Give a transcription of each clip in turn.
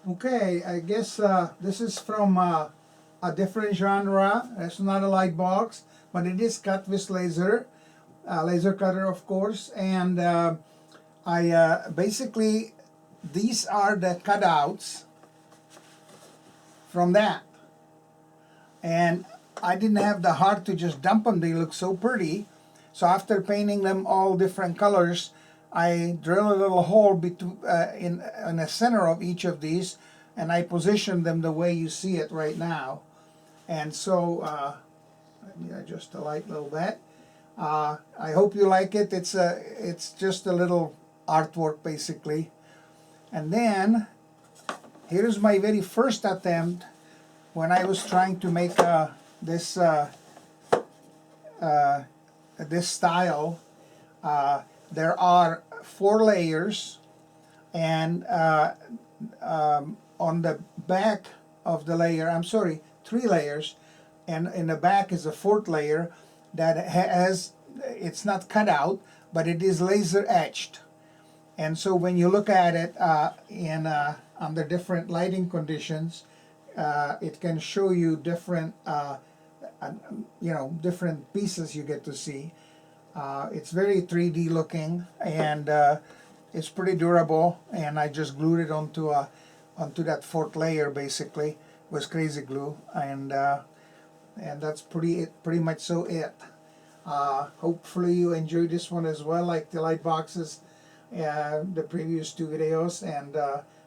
Okay, I guess this is from a different genre. It's not a light box, but it is cut with laser, laser cutter, of course. And I basically, these are the cutouts from that. And I didn't have the heart to just dump them. They look so pretty. So after painting them all different colors, I drill a little hole in the center of each of these, and I position them the way you see it right now. And so, let me adjust the light a little bit. I hope you like it. It's just a little artwork basically. And then here's my very first attempt when I was trying to make this this style. There are 4 layers, and on the back of the layer, I'm sorry, 3 layers, and in the back is a 4th layer that has, it's not cut out, but it is laser etched. And so when you look at it under different lighting conditions, it can show you different, different pieces you get to see. It's very 3D looking, and it's pretty durable. And I just glued it onto that 4th layer basically with crazy glue, and that's pretty much so it. Hopefully you enjoyed this one as well, like the light boxes, the previous 2 videos, and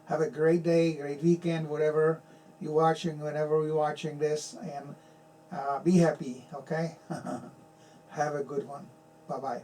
have a great day, great weekend, whatever you're watching, whenever you're watching this, and be happy, okay? Have a good one. Bye-bye.